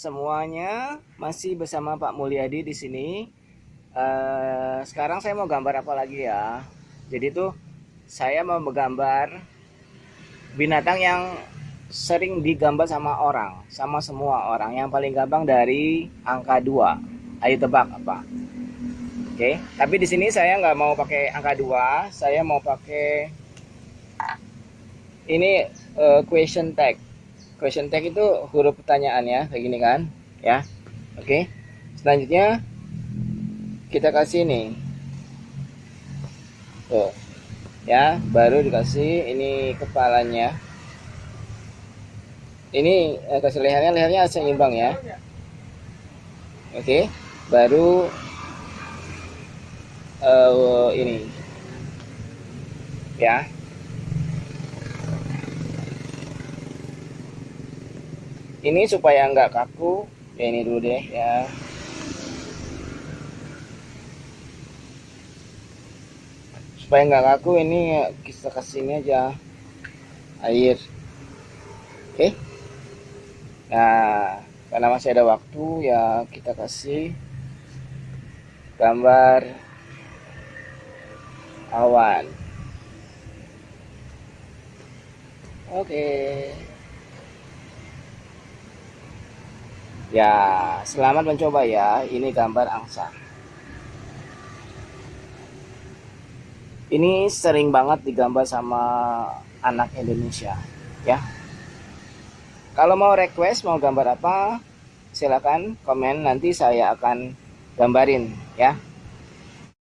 semuanya, masih bersama Pak Mulyadi di sini. Sekarang saya mau gambar apa lagi ya? Jadi tuh saya mau menggambar binatang yang sering digambar sama orang, sama semua orang. Yang paling gampang dari angka 2. Ayo tebak apa? Oke, tapi di sini saya nggak mau pakai angka 2, saya mau pakai ini question tag. Question tag itu huruf pertanyaan ya, kayak gini kan, ya. Oke. Selanjutnya kita kasih nih. Tuh. Ya, baru dikasih ini kepalanya. Ini kasih lehernya seimbang ya. Oke. Baru ini. Ya. Ini supaya nggak kaku, ya ini dulu deh ya. Supaya nggak kaku ini kita kasih ini aja air. Oke. Nah, karena masih ada waktu ya kita kasih gambar awan. Oke. Ya, selamat mencoba ya. Ini gambar angsa. Ini sering banget digambar sama anak Indonesia, ya. Kalau mau request mau gambar apa, silakan komen, nanti saya akan gambarin, ya.